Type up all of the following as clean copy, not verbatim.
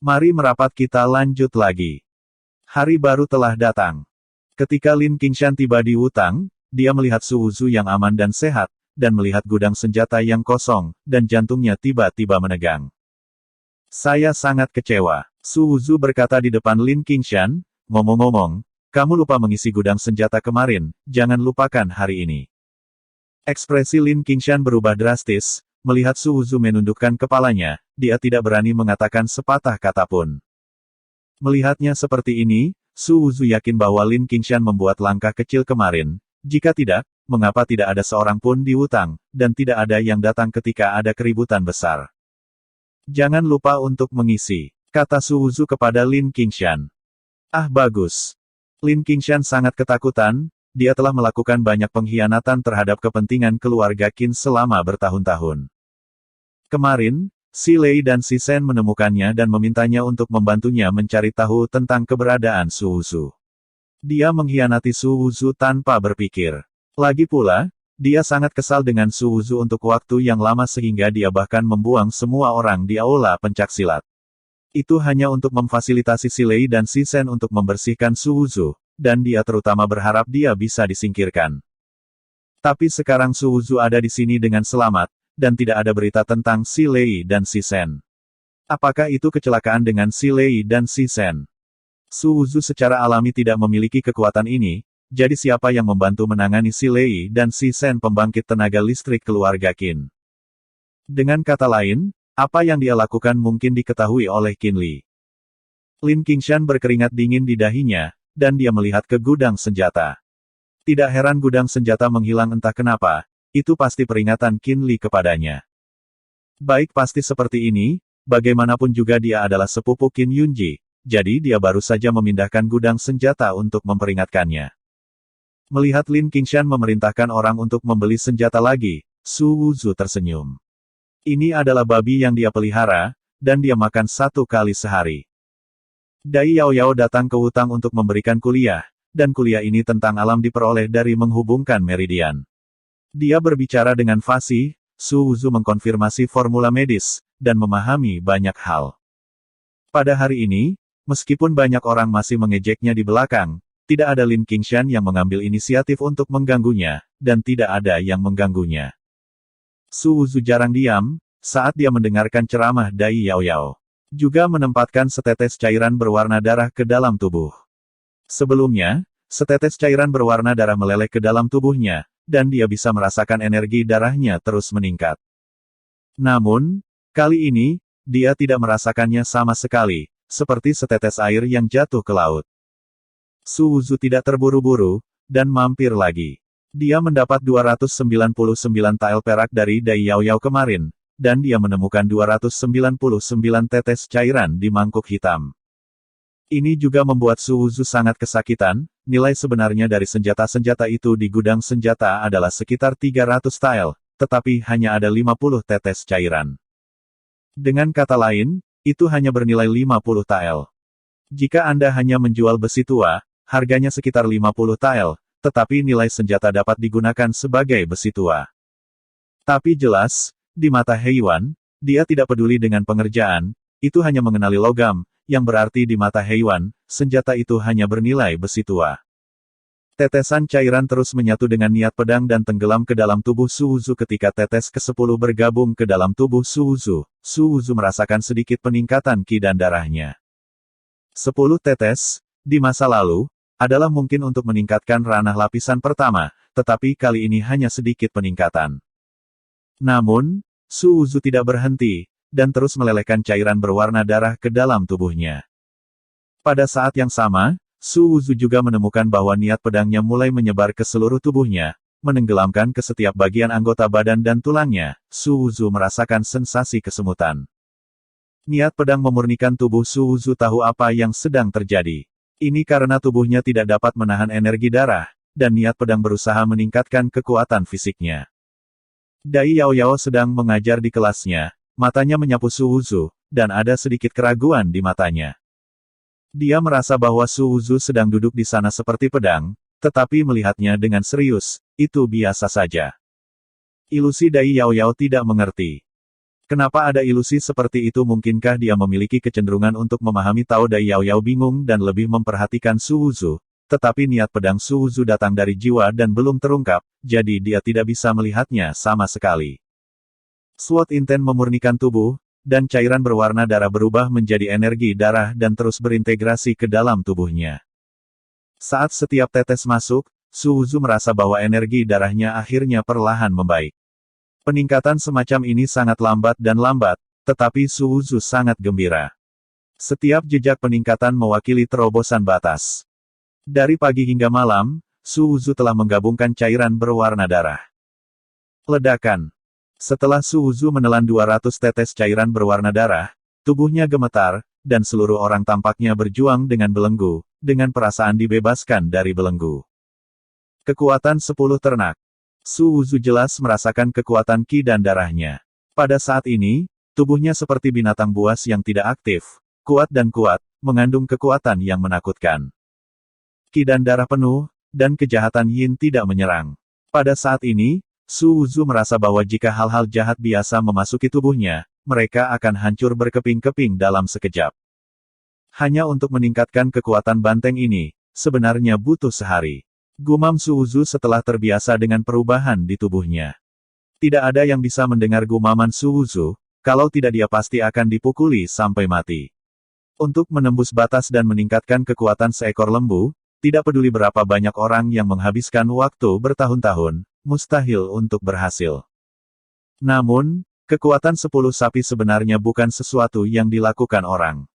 Mari merapat kita lanjut lagi. Hari baru telah datang. Ketika Lin Qingshan tiba di Wutang, dia melihat Su Wuzu yang aman dan sehat, dan melihat gudang senjata yang kosong, dan jantungnya tiba-tiba menegang. Saya sangat kecewa. Su Wuzu berkata di depan Lin Qingshan, ngomong-ngomong, kamu lupa mengisi gudang senjata kemarin, jangan lupakan hari ini. Ekspresi Lin Qingshan berubah drastis, melihat Su Wuzu menundukkan kepalanya, dia tidak berani mengatakan sepatah kata pun. Melihatnya seperti ini, Su Wuzu yakin bahwa Lin Qingshan membuat langkah kecil kemarin, jika tidak, mengapa tidak ada seorang pun di Wutang, dan tidak ada yang datang ketika ada keributan besar. Jangan lupa untuk mengisi, kata Su Wuzu kepada Lin Qingshan. Ah bagus. Lin Qingshan sangat ketakutan, dia telah melakukan banyak pengkhianatan terhadap kepentingan keluarga Qin selama bertahun-tahun. Kemarin, Si Lei dan Si Shen menemukannya dan memintanya untuk membantunya mencari tahu tentang keberadaan Su Wuzu. Dia mengkhianati Su Wuzu tanpa berpikir. Lagi pula, dia sangat kesal dengan Su Wuzu untuk waktu yang lama sehingga dia bahkan membuang semua orang di aula pencaksilat. Itu hanya untuk memfasilitasi Si Lei dan Si Shen untuk membersihkan Su Wuzu, dan dia terutama berharap dia bisa disingkirkan. Tapi sekarang Su Wuzu ada di sini dengan selamat, dan tidak ada berita tentang Si Lei dan Si Shen. Apakah itu kecelakaan dengan Si Lei dan Si Shen? Su Wuzu secara alami tidak memiliki kekuatan ini, jadi siapa yang membantu menangani Si Lei dan Si Shen pembangkit tenaga listrik keluarga Qin? Dengan kata lain, apa yang dia lakukan mungkin diketahui oleh Qin Li. Lin Qingshan berkeringat dingin di dahinya, dan dia melihat ke gudang senjata. Tidak heran gudang senjata menghilang entah kenapa, itu pasti peringatan Qin Li kepadanya. Baik pasti seperti ini, bagaimanapun juga dia adalah sepupu Qin Yunji, jadi dia baru saja memindahkan gudang senjata untuk memperingatkannya. Melihat Lin Qingshan memerintahkan orang untuk membeli senjata lagi, Su Wuzu tersenyum. Ini adalah babi yang dia pelihara, dan dia makan 1 kali sehari. Dai Yao Yao datang ke Wutang untuk memberikan kuliah, dan kuliah ini tentang alam diperoleh dari menghubungkan meridian. Dia berbicara dengan fasih, Su Wuzu mengkonfirmasi formula medis, dan memahami banyak hal. Pada hari ini, meskipun banyak orang masih mengejeknya di belakang, tidak ada Lin Qingshan yang mengambil inisiatif untuk mengganggunya, dan tidak ada yang mengganggunya. Su Wuzu jarang diam, saat dia mendengarkan ceramah Dai Yao Yao. Juga menempatkan setetes cairan berwarna darah ke dalam tubuh. Sebelumnya, setetes cairan berwarna darah meleleh ke dalam tubuhnya, dan dia bisa merasakan energi darahnya terus meningkat. Namun, kali ini, dia tidak merasakannya sama sekali, seperti setetes air yang jatuh ke laut. Su Wuzu tidak terburu-buru, dan mampir lagi. Dia mendapat 299 tael perak dari Dai Yao Yao kemarin, dan dia menemukan 299 tetes cairan di mangkuk hitam. Ini juga membuat Su Wuzu sangat kesakitan, nilai sebenarnya dari senjata-senjata itu di gudang senjata adalah sekitar 300 tael, tetapi hanya ada 50 tetes cairan. Dengan kata lain, itu hanya bernilai 50 tael. Jika Anda hanya menjual besi tua, harganya sekitar 50 tael, tetapi nilai senjata dapat digunakan sebagai besi tua. Tapi jelas, di mata Heiyuan, dia tidak peduli dengan pengerjaan, itu hanya mengenali logam, yang berarti di mata Heiyuan, senjata itu hanya bernilai besi tua. Tetesan cairan terus menyatu dengan niat pedang dan tenggelam ke dalam tubuh Su Wuzu ketika tetes ke-10 bergabung ke dalam tubuh Su Wuzu. Su Wuzu merasakan sedikit peningkatan ki dan darahnya. 10 tetes, di masa lalu, adalah mungkin untuk meningkatkan ranah lapisan pertama, tetapi kali ini hanya sedikit peningkatan. Namun, Su Wuzu tidak berhenti, dan terus melelehkan cairan berwarna darah ke dalam tubuhnya. Pada saat yang sama, Su Wuzu juga menemukan bahwa niat pedangnya mulai menyebar ke seluruh tubuhnya, menenggelamkan ke setiap bagian anggota badan dan tulangnya. Su Wuzu merasakan sensasi kesemutan. Niat pedang memurnikan tubuh Su Wuzu tahu apa yang sedang terjadi. Ini karena tubuhnya tidak dapat menahan energi darah, dan niat pedang berusaha meningkatkan kekuatan fisiknya. Dai Yao Yao sedang mengajar di kelasnya, matanya menyapu Su Wuzu, dan ada sedikit keraguan di matanya. Dia merasa bahwa Su Wuzu sedang duduk di sana seperti pedang, tetapi melihatnya dengan serius, itu biasa saja. Ilusi Dai Yao Yao tidak mengerti. Kenapa ada ilusi seperti itu? Mungkinkah dia memiliki kecenderungan untuk memahami Tao Dai? Yao Yao bingung dan lebih memperhatikan Su Wuzu. Tetapi niat pedang Su Wuzu datang dari jiwa dan belum terungkap, jadi dia tidak bisa melihatnya sama sekali. Sword Inten memurnikan tubuh, dan cairan berwarna darah berubah menjadi energi darah dan terus berintegrasi ke dalam tubuhnya. Saat setiap tetes masuk, Su Wuzu merasa bahwa energi darahnya akhirnya perlahan membaik. Peningkatan semacam ini sangat lambat, tetapi Su Wuzu sangat gembira. Setiap jejak peningkatan mewakili terobosan batas. Dari pagi hingga malam, Su Wuzu telah menggabungkan cairan berwarna darah. Ledakan. Setelah Su Wuzu menelan 200 tetes cairan berwarna darah, tubuhnya gemetar, dan seluruh orang tampaknya berjuang dengan belenggu, dengan perasaan dibebaskan dari belenggu. Kekuatan 10 ternak. Su Wuzu jelas merasakan kekuatan ki dan darahnya. Pada saat ini, tubuhnya seperti binatang buas yang tidak aktif, kuat, mengandung kekuatan yang menakutkan. Ki dan darah penuh, dan kejahatan yin tidak menyerang. Pada saat ini, Su Wuzu merasa bahwa jika hal-hal jahat biasa memasuki tubuhnya, mereka akan hancur berkeping-keping dalam sekejap. Hanya untuk meningkatkan kekuatan banteng ini, sebenarnya butuh sehari. Gumam Su Wuzu setelah terbiasa dengan perubahan di tubuhnya. Tidak ada yang bisa mendengar gumaman Su Wuzu, kalau tidak dia pasti akan dipukuli sampai mati. Untuk menembus batas dan meningkatkan kekuatan seekor lembu, tidak peduli berapa banyak orang yang menghabiskan waktu bertahun-tahun, mustahil untuk berhasil. Namun, kekuatan 10 sapi sebenarnya bukan sesuatu yang dilakukan orang.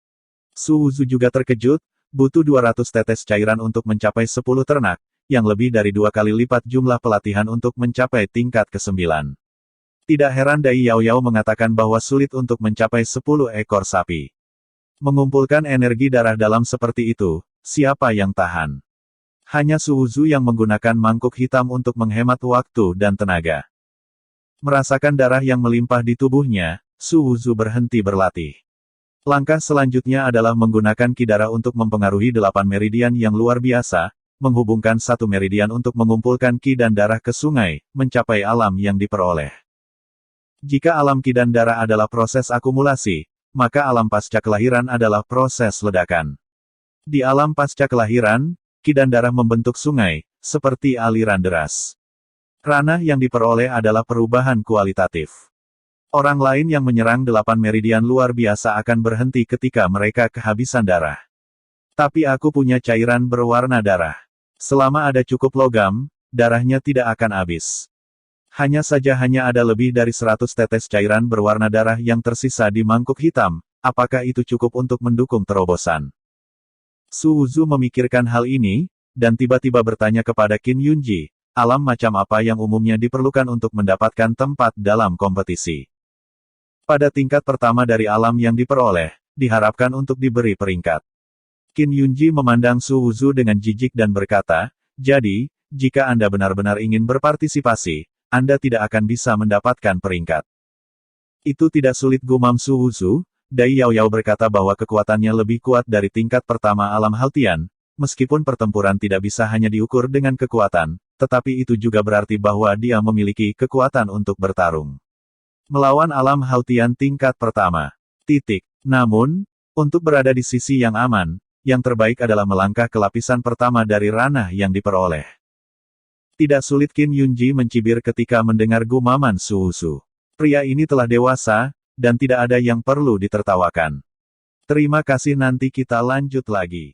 Su Wuzu juga terkejut, butuh 200 tetes cairan untuk mencapai 10 ternak, yang lebih dari 2 kali lipat jumlah pelatihan untuk mencapai tingkat ke-9. Tidak heran Dai Yao Yao mengatakan bahwa sulit untuk mencapai 10 ekor sapi. Mengumpulkan energi darah dalam seperti itu, siapa yang tahan? Hanya Su Wuzu yang menggunakan mangkuk hitam untuk menghemat waktu dan tenaga. Merasakan darah yang melimpah di tubuhnya, Su Wuzu berhenti berlatih. Langkah selanjutnya adalah menggunakan ki darah untuk mempengaruhi 8 meridian yang luar biasa, menghubungkan 1 meridian untuk mengumpulkan ki dan darah ke sungai, mencapai alam yang diperoleh. Jika alam ki dan darah adalah proses akumulasi, maka alam pasca kelahiran adalah proses ledakan. Di alam pasca kelahiran, ki dan darah membentuk sungai, seperti aliran deras. Ranah yang diperoleh adalah perubahan kualitatif. Orang lain yang menyerang 8 meridian luar biasa akan berhenti ketika mereka kehabisan darah. Tapi aku punya cairan berwarna darah. Selama ada cukup logam, darahnya tidak akan habis. Hanya ada lebih dari 100 tetes cairan berwarna darah yang tersisa di mangkuk hitam, apakah itu cukup untuk mendukung terobosan? Su Wuzu memikirkan hal ini, dan tiba-tiba bertanya kepada Qin Yunji, alam macam apa yang umumnya diperlukan untuk mendapatkan tempat dalam kompetisi? Pada tingkat pertama dari alam yang diperoleh, diharapkan untuk diberi peringkat. Qin Yunji memandang Su Wuzu dengan jijik dan berkata, jadi, jika Anda benar-benar ingin berpartisipasi, Anda tidak akan bisa mendapatkan peringkat. Itu tidak sulit, gumam Su Wuzu. Dai Yao Yao berkata bahwa kekuatannya lebih kuat dari tingkat pertama alam Haltian, meskipun pertempuran tidak bisa hanya diukur dengan kekuatan, tetapi itu juga berarti bahwa dia memiliki kekuatan untuk bertarung. Melawan alam Haltian tingkat pertama. Namun, untuk berada di sisi yang aman, yang terbaik adalah melangkah ke lapisan pertama dari ranah yang diperoleh. Tidak sulit, Qin Yunji mencibir ketika mendengar gumaman Su Wuzu. Pria ini telah dewasa, dan tidak ada yang perlu ditertawakan. Terima kasih, nanti kita lanjut lagi.